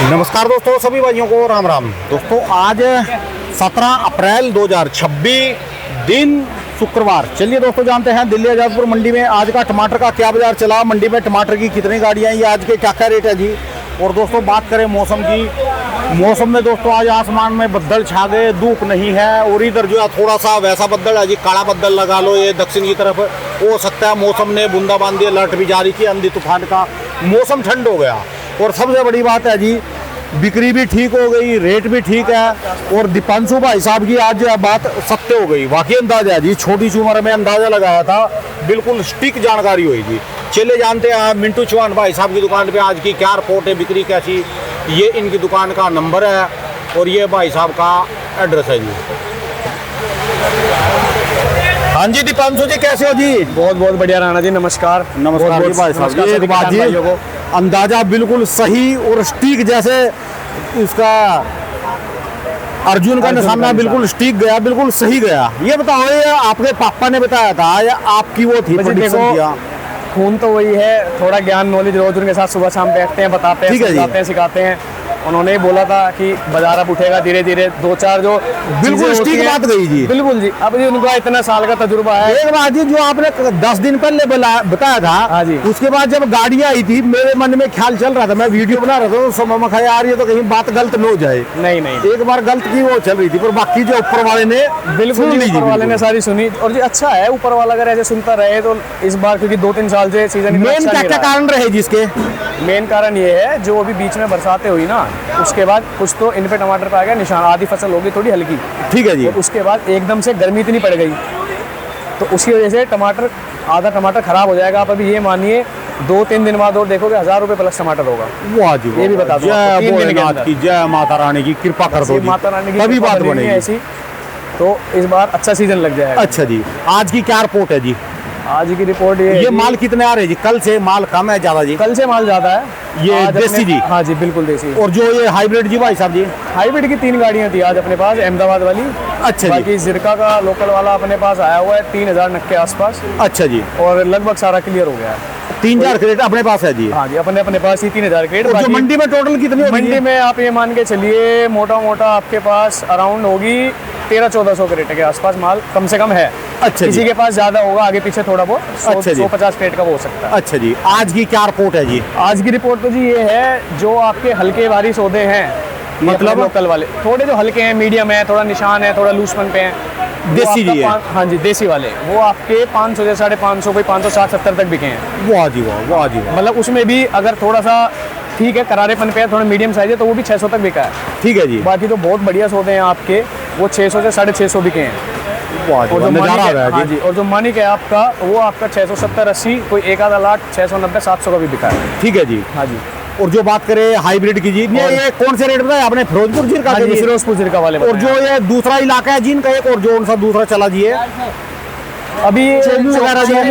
नमस्कार दोस्तों, सभी भाइयों को राम राम। दोस्तों आज 17 अप्रैल 2026 दिन शुक्रवार। चलिए दोस्तों जानते हैं दिल्ली आजादपुर मंडी में आज का टमाटर का क्या बाजार चला, मंडी में टमाटर की कितनी गाड़ियां, ये आज के क्या क्या रेट है जी। और दोस्तों बात करें मौसम की, मौसम में दोस्तों आज आसमान में बदल छा गए, धूप नहीं है। और इधर जो है थोड़ा सा वैसा बदल है जी, काला बदल लगा लो, ये दक्षिण की तरफ हो सकता है। मौसम ने बूंदाबांदी अलर्ट भी जारी किया, आंधी तूफान का, मौसम ठंड हो गया। और सबसे बड़ी बात है जी, बिक्री भी ठीक हो गई, रेट भी ठीक है। और दीपांशु भाई साहब की आज बात सत्य हो गई, वाकई अंदाजा है जी, छोटी सी उम्र में अंदाजा लगाया था, बिल्कुल सटीक जानकारी हुई जी। चले जानते हैं मिंटू चौहान भाई साहब की दुकान पे आज की क्या रिपोर्ट है, बिक्री कैसी। ये इनकी दुकान का नंबर है और ये भाई साहब का एड्रेस है जी। हाँ जी दीपांशु जी, कैसे हो जी? बहुत बहुत बढ़िया राणा जी, नमस्कार। नमस्कार जी भाई साहब। एक बात जी, अंदाजा बिल्कुल सही और सटीक, जैसे इसका अर्जुन का निशाना बिल्कुल सटीक गया, बिल्कुल सही गया। ये बताओ, ये आपके पापा ने बताया था या आपकी वो थी प्रेडिक्शन किया? खून तो वही है, थोड़ा ज्ञान नॉलेज रोज उनके साथ सुबह शाम बैठते हैं, बताते हैं, समझाते हैं, सिखाते हैं। उन्होंने ही बोला था कि बाजार अब उठेगा धीरे धीरे, दो चार जो बिल्कुल सटीक बात गई जी। बिल्कुल जी। अब जी उनका इतना साल का तजुर्बा है। एक बात जी, जो आपने 10 दिन पहले बताया था, हाँ जी, उसके बाद जब गाड़ियां आई थी, मेरे मन में ख्याल चल रहा था, मैं वीडियो बना रहा था तो समय में खाया यार ये तो कहीं बात गलत न हो जाए। नहीं, एक बार गलत की वो चल रही थी, पर बाकी जो ऊपर वाले ने बिल्कुल ऊपर वाले ने सारी सुनी। और जी अच्छा है, ऊपर वाला अगर ऐसे सुनता रहे तो इस बार, क्योंकि 2-3 साल से सीजन मेन क्या कारण रहे जिसके? मेन कारण ये है, जो अभी बीच में बरसातें हुई ना, उसके बाद कुछ तो इन पे टमाटर पे आ गया निशान, आधी फसल होगी थोड़ी हल्की, ठीक है जी। और उसके बाद एकदम से गर्मी इतनी पड़ गई, तो उसकी वजह से टमाटर, आधा टमाटर खराब हो जाएगा। आप अभी ये मानिए 2-3 दिन बाद और देखोगे 1000 रुपए प्लस टमाटर होगा। वाह जी, ये भी बता दो, जय भोलेनाथ की, जय माता रानी की कृपा कर दो जी, माता रानी की तभी बात बनेगी ऐसी। तो इस बार अच्छा सीजन लग जाएगा। अच्छा जी, आज की क्या रिपोर्ट है जी? आज की रिपोर्ट ये माल कितने आ रहे जी? कल से माल कम है ज्यादा जी? कल से माल ज्यादा है। ये देसी जी? हाँ जी, बिल्कुल देसी। और जो ये हाइब्रिड जी भाई साहब जी? हाइब्रिड की 3 गाड़ियां थी आज अपने पास, अहमदाबाद वाली। अच्छा जी। बाकी जिरका का लोकल वाला अपने पास आया हुआ है 3000 नग के आसपास। अच्छा जी। और लगभग सारा क्लियर हो गया है। 3000 क्रेट अपने पास है जी? हाँ जी, अपने पास ही 3000 क्रेट। जो मंडी में टोटल कितनी? मंडी में आप ये मान के चलिए मोटा मोटा आपके पास अराउंड होगी 1300-1400 क्रेट के आसपास माल कम से कम है। अच्छा, किसी के पास ज्यादा होगा, आगे पीछे थोड़ा बहुत 100-150 क्रेट का वो हो सकता है। अच्छा जी। आज की क्या रिपोर्ट है जी? आज की रिपोर्ट तो जी ये है, जो आपके हल्के भारी सौदे हैं, मतलब लोकल वाले, थोड़े जो हल्के हैं, मीडियम है, थोड़ा निशान है, थोड़ा लूजपन पे है, देसी जी है? हाँ जी, देसी वाले, वो आपके 500 से 550, कोई 560-70 तक बिके हैं। वाह जी वाह, वाह जी वाह। मतलब उसमें भी अगर थोड़ा सा ठीक है, करारेपन पे है, थोड़ा मीडियम साइज है, तो वो भी 600 तक बिका है। ठीक है जी। बाकी तो बहुत बढ़िया सौदे हैं आपके, वो 600 से 650 बिके हैं। और जो हाँ जी, और जो मानिक है आपका, वो आपका 670-80, कोई एक आधा लाख 690-700 का भी बिका है। ठीक है जी। हाँ जी। और जो बात करें हाइब्रिड की जी, ये कौन से रेट बताया आपने? फिरोजपुर जिरका? हाँ जी, फिरोजपुर जिरका वाले। और जो ये दूसरा इलाका है जिनका, एक और जो उनका दूसरा चला जी है अभी चोमू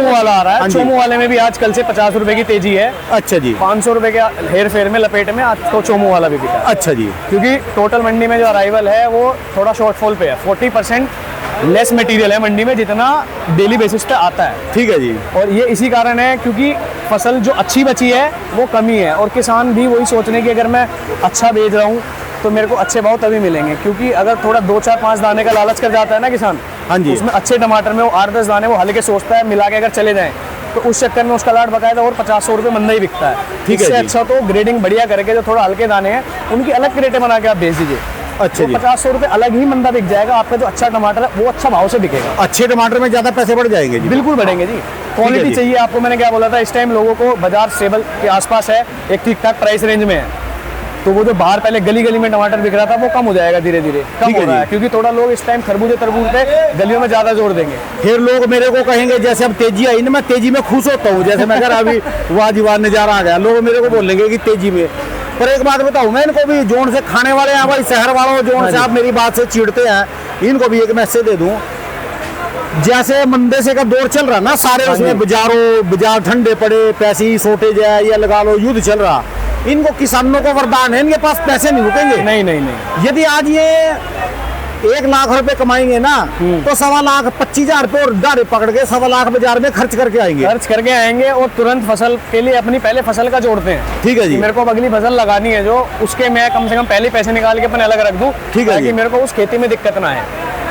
वाला आ रहा है। चोमू वाले में भी आज कल से 50 रुपए की तेजी है। अच्छा जी। 500 रुपए के हेर फेर में लपेट में आज तो चोमू वाला भी बिका। अच्छा जी। क्योंकि टोटल मंडी में जो अराइवल है वो थोड़ा शॉर्टफॉल पे है, 40% लेस मटेरियल है मंडी में जितना डेली बेसिस पे आता है। ठीक है जी। और ये इसी कारण है क्योंकि फसल जो अच्छी बची है वो कमी है, और किसान भी वही सोच रहे हैं कि अगर मैं अच्छा बेच रहा हूँ तो मेरे को अच्छे भाव तभी मिलेंगे। क्योंकि अगर थोड़ा 2-4-5 दाने का लालच कर जाता है ना किसान, हाँ जी, उसमें अच्छे टमाटर में वो 8-10 दाने वो हल्के सोचता है, मिला के अगर चले जाएं तो उस चक्कर में उसका लाट बकायदा और 50-100 रुपये मंदा ही बिकता है। ठीक है। इससे अच्छा तो ग्रेडिंग बढ़िया करके जो थोड़ा हल्के दाने हैं उनकी अलग क्रेटें बना के आप बेच दीजिए। अच्छा जी। 50-100 रुपये अलग ही मंदा बिक जाएगा, आपका जो अच्छा टमाटर है वो अच्छा भाव से बिकेगा। अच्छे टमाटर में ज्यादा पैसे बढ़ जाएंगे जी? बिल्कुल बढ़ेंगे जी। क्वालिटी चाहिए आपको, मैंने क्या बोला था, इस टाइम लोगों को बाजार स्टेबल के आसपास है, एक ठीक ठाक प्राइस रेंज में है, तो वो जो बाहर पहले गली गली में टमाटर बिक रहा था वो कम हो जाएगा धीरे धीरे, कम हो रहा है। क्योंकि थोड़ा लोग इस टाइम खरबूजे तरबूज पे गलियों में ज्यादा जोर देंगे। फिर लोग मेरे को कहेंगे, जैसे अब तेजी आई ना, मैं तेजी में खुश होता हूँ, जैसे मैं अगर अभी वाह जी वाह नजारा आ गया, लोग मेरे को बोलेंगे कि तेजी में। पर एक बात बताऊं, मैं इनको भी जोन से खाने वाले हैं भाई, शहर वालों जोन से आप मेरी बात से चिढ़ते हैं, इनको भी एक मैसेज दे दूं, जैसे मंदे से का दौर चल रहा ना, सारे उसमें बाजार ठंडे पड़े, पैसे ही शॉर्टेज है, या लगा लो युद्ध चल रहा, इनको किसानों को वरदान है, इनके पास पैसे नहीं रुकेंगे। नहीं। यदि आज ये 1 लाख रुपए कमाएंगे ना तो 1,25,000 रुपए और दाढ़ी पकड़ के 1,25,000 बाजार में खर्च करके आएंगे। खर्च करके आएंगे और तुरंत फसल के लिए अपनी पहले फसल का जोड़ते हैं। ठीक है जी। मेरे को अब अगली फसल लगानी है जो, उसके मैं कम से कम पहले पैसे निकाल के अपने अलग रख दूं, ठीक है ताकि जी। मेरे को उस खेती में दिक्कत ना आए,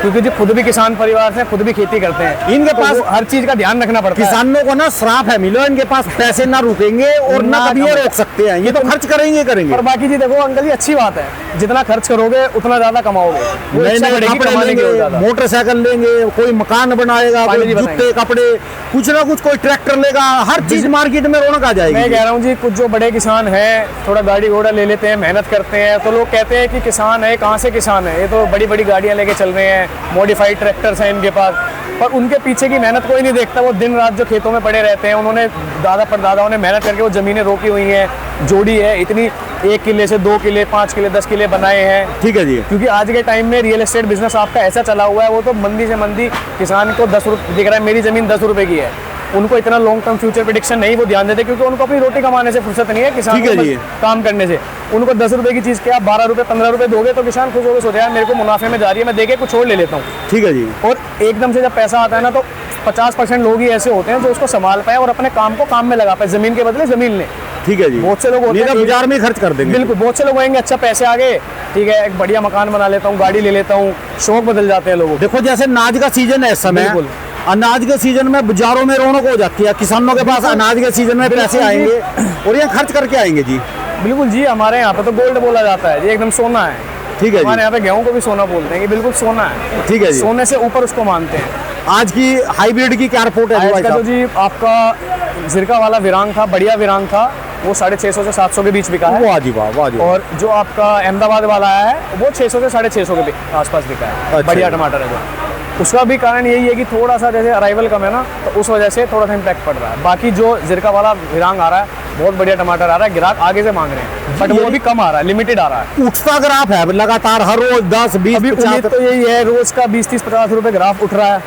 क्योंकि जो खुद भी किसान परिवार से, खुद भी खेती करते हैं, इनके तो पास वो हर चीज का ध्यान रखना पड़ता है। किसानों को ना श्राप है मिलो, इनके पास पैसे ना रुकेंगे और ना कभी ये रोक सकते हैं, ये तो खर्च करेंगे करेंगे। और बाकी जी देखो अंकल जी, अच्छी बात है, जितना खर्च करोगे उतना ज्यादा कमाओगे, वो नए इच्छा नए बढ़ेगी कपड़े कमाने की और लेंगे, ज्यादा। मोटरसाइकिल लेंगे, कोई मकान बनाएगा, पानी कोई जी जूते कपड़े, कुछ ना कुछ, कोई ट्रैक्टर लेगा, हर चीज मार्केट में रौनक आ जाएगी। मैं कह रहा हूँ जी, कुछ जो बड़े किसान हैं, थोड़ा गाड़ी घोड़ा ले लेते हैं, मेहनत करते हैं, तो लोग कहते हैं कि किसान है, कहाँ से किसान है, ये तो बड़ी बड़ी गाड़ियाँ लेके चल रहे हैं, मॉडिफाइड ट्रैक्टर्स हैं इनके पास, पर उनके पीछे की मेहनत कोई नहीं देखता। वो दिन रात जो खेतों में पड़े रहते हैं, उन्होंने दादा परदादाओं ने मेहनत करके वो जमीनें रोकी हुई हैं, जोड़ी है, इतनी 1 किले से 2 किले, 5 किले, 10 किले बनाए हैं। ठीक है जी। क्योंकि आज के टाइम में रियल एस्टेट बिजनेस आपका ऐसा चला हुआ है, वो तो मंदी से मंदी किसान को 10 रुपये दिख रहा है, मेरी जमीन 10 रुपए की है, उनको इतना लॉन्ग टर्म फ्यूचर प्रेडिक्शन नहीं वो ध्यान देते, क्योंकि उनको अपनी रोटी कमाने से फुर्सत नहीं है, किसान ठीक है को जी। काम करने से। उनको 10 रुपए की चीज़ के आप 12 रुपए 15 रुपए दोगे तो किसान खुश होकर सोचेगा मेरे को मुनाफे में जा रही है, मैं देके कुछ और ले लेता हूँ। ठीक है जी। और एकदम से जब पैसा आता है ना, तो 50% लोग ही ऐसे होते हैं जो उसको संभाल पाए और अपने काम को काम में लगा पाए, जमीन के बदले जमीन लें। ठीक है जी। बहुत से लोग होते नहीं तो हैं बाजार में ही खर्च कर देंगे। बिल्कुल, बहुत से लोग आएंगे, अच्छा पैसे आ गए, ठीक है एक बढ़िया मकान बना लेता हूँ, गाड़ी ले लेता हूँ, शौक बदल जाते हैं लोगों के। देखो जैसे अनाज का सीजन है इस समय, बिल्कुल। अनाज के सीजन में बाजारों में रौनक हो जाती है, किसानों के पास अनाज के सीजन में पैसे बिल्कुल जी। आएंगे और ये खर्च करके आएंगे जी। बिल्कुल जी, हमारे यहाँ पे तो गोल्ड बोला जाता है, ये एकदम सोना है। ठीक है हमारे जी। यहाँ पे गेहूं को भी सोना बोलते हैं, कि बिल्कुल सोना है। ठीक है जी। सोने से ऊपर उसको मानते हैं। आज की हाइब्रिड की क्या रिपोर्ट है जी आज भाई का जो साहब? जी आपका जिरका वाला विरांग था, बढ़िया विरांग था, वो 650 से 700 के बीच बिका है। वाह जी वाह, वाह जी वाह। और जो आपका अहमदाबाद वाला है वो 600 से 650 के आसपास बिका है। अच्छा बढ़िया जी। टमाटर है जो। उसका भी कारण यही है कि थोड़ा सा जैसे अराइवल कम है ना, तो उस वजह से थोड़ा सा इम्पैक्ट पड़ रहा है। बाकी जो जिरका वाला विरांग आ रहा है, बहुत बढ़िया टमाटर आ रहा है, ग्राहक आगे से मांग रहे हैं, बट वो अभी कम आ रहा है, लिमिटेड आ रहा है। उठता ग्राफ है लगातार, हर रोज 10 20 अभी उम्मीद 50। तो यही है, रोज का 20-30-50 रुपए ग्राफ उठ रहा है।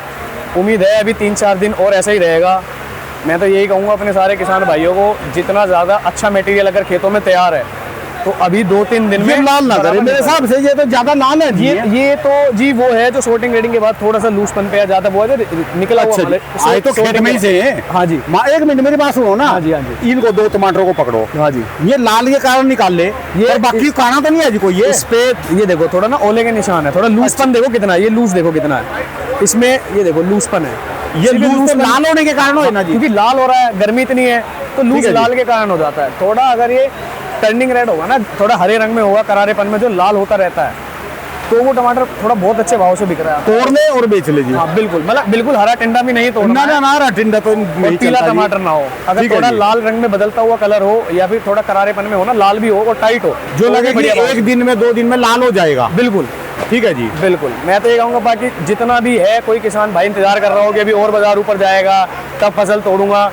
उम्मीद है अभी 3-4 दिन और ऐसा ही रहेगा। मैं तो यही कहूँगा अपने सारे किसान भाइयों को, जितना ज़्यादा अच्छा मटेरियल अगर खेतों में तैयार है तो अभी 2-3 दिन ये में लाल ना करे मेरे हिसाब से, ये तो ज्यादा लाल है जी। ये तो जी वो है जो शॉर्टिंग रेडिंग के बाद थोड़ा सा लूजपन पे ज्यादा वो है जो निकला हुआ अच्छा वाले- जी। आए तो खेत में ही से हैं। हाँ जी, एक मिनट मेरी बात सुनो ना। हाँ जी, हाँ जी। इनको 2 टमाटरों को पकड़ो, हाँ जी। ये लाल के कारण निकाल ले, ये और बाकी खाना तो नहीं है जी कोई। ये इस पे ये देखो थोड़ा ना ओले के निशान है, थोड़ा लूजपन देखो कितना है, ये लूज देखो कितना है इसमें, ये देखो लूजपन है। ये सिर्फ लूज तो लूजपन- लाल होने के कारण हो ना जी। क्योंकि लाल हो रहा है, गर्मी इतनी है तो ठीक लूज है जी। लाल के कारण हो जाता है। थोड़ा अगर ये टर्निंग रेड होगा ना, थोड़ा हरे रंग में होगा, करारेपन में जो लाल होता रहता है, तो वो टमाटर थोड़ा बहुत अच्छे भाव से बिक रहा है। तोड़ ले और बेच ले जी। हाँ बिल्कुल, मतलब बिल्कुल हरा टिंडा भी नहीं तोड़ना है, ना रहा टिंडा तो और नहीं पीला चलता जी। टमाटर ना हो। अगर ठीक है थोड़ा जी। लाल रंग में बदलता हुआ कलर हो, या फिर थोड़ा करारेपन में हो ना, लाल भी हो और टाइट हो, जो तो लगे भी कि बढ़िया भाव। 1 दिन में 2 दिन में लाल हो जाएगा। बिल्कुल ठीक है जी। बिल्कुल, मैं तो ये कहूँगा बाकी जितना भी है, कोई किसान भाई इंतजार कर रहा हो कि अभी और बाजार ऊपर जाएगा तब फसल तोड़ूंगा,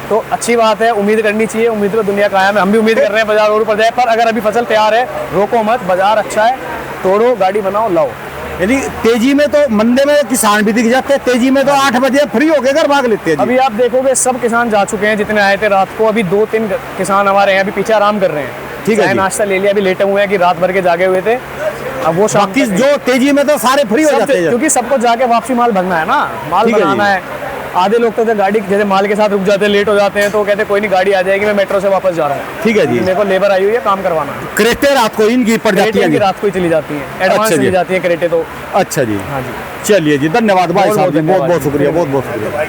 तो अच्छी बात है, उम्मीद करनी चाहिए। उम्मीद तो दुनिया कायम है, हम भी उम्मीद कर रहे हैं बाजार और ऊपर जाए, पर अगर अभी फसल तैयार है रोको मत, बाजार अच्छा है, तोड़ो, गाड़ी बनाओ, लाओ। यदि तेजी में तो मंदे में किसान भी दिख जाते हैं, तेजी में तो 8 बजे फ्री होके घर भाग लेते हैं जी। अभी आप देखोगे सब किसान जा चुके हैं जितने आए थे रात को। अभी 2-3 किसान हमारे हैं अभी पीछे आराम कर रहे हैं, ठीक है चाय जी। नाश्ता ले लिया, अभी लेटे हुए हैं कि रात भर के जागे हुए थे, अब वो शाम बाकी तक जो तेजी में तो सारे फ्री हो सब, जाते हैं। क्योंकि सबको जाके वापसी माल भरना है ना, माल ठीक है बनाना जी। है। आधे लोग तो गाड़ी जैसे माल के साथ रुक जाते हैं, लेट हो जाते हैं, तो कहते हैं कोई नहीं गाड़ी आ जाएगी, मैं मेट्रो से वापस जा रहा हूँ। ठीक है जी। मेरे को लेबर आई हुई है काम करवाना। क्रेटे रात को इनकी पड़ जाती क्रेटे है की जी। रात को ही चली जाती है, एडवांस अच्छा जी। चली जाती है क्रेटे तो। अच्छा जी। हाँ जी, चलिए जी, धन्यवाद भाई बहुत साहब जी, बहुत धन्यवाद बहुत जी। शुक्रिया, बहुत बहुत शुक्रिया।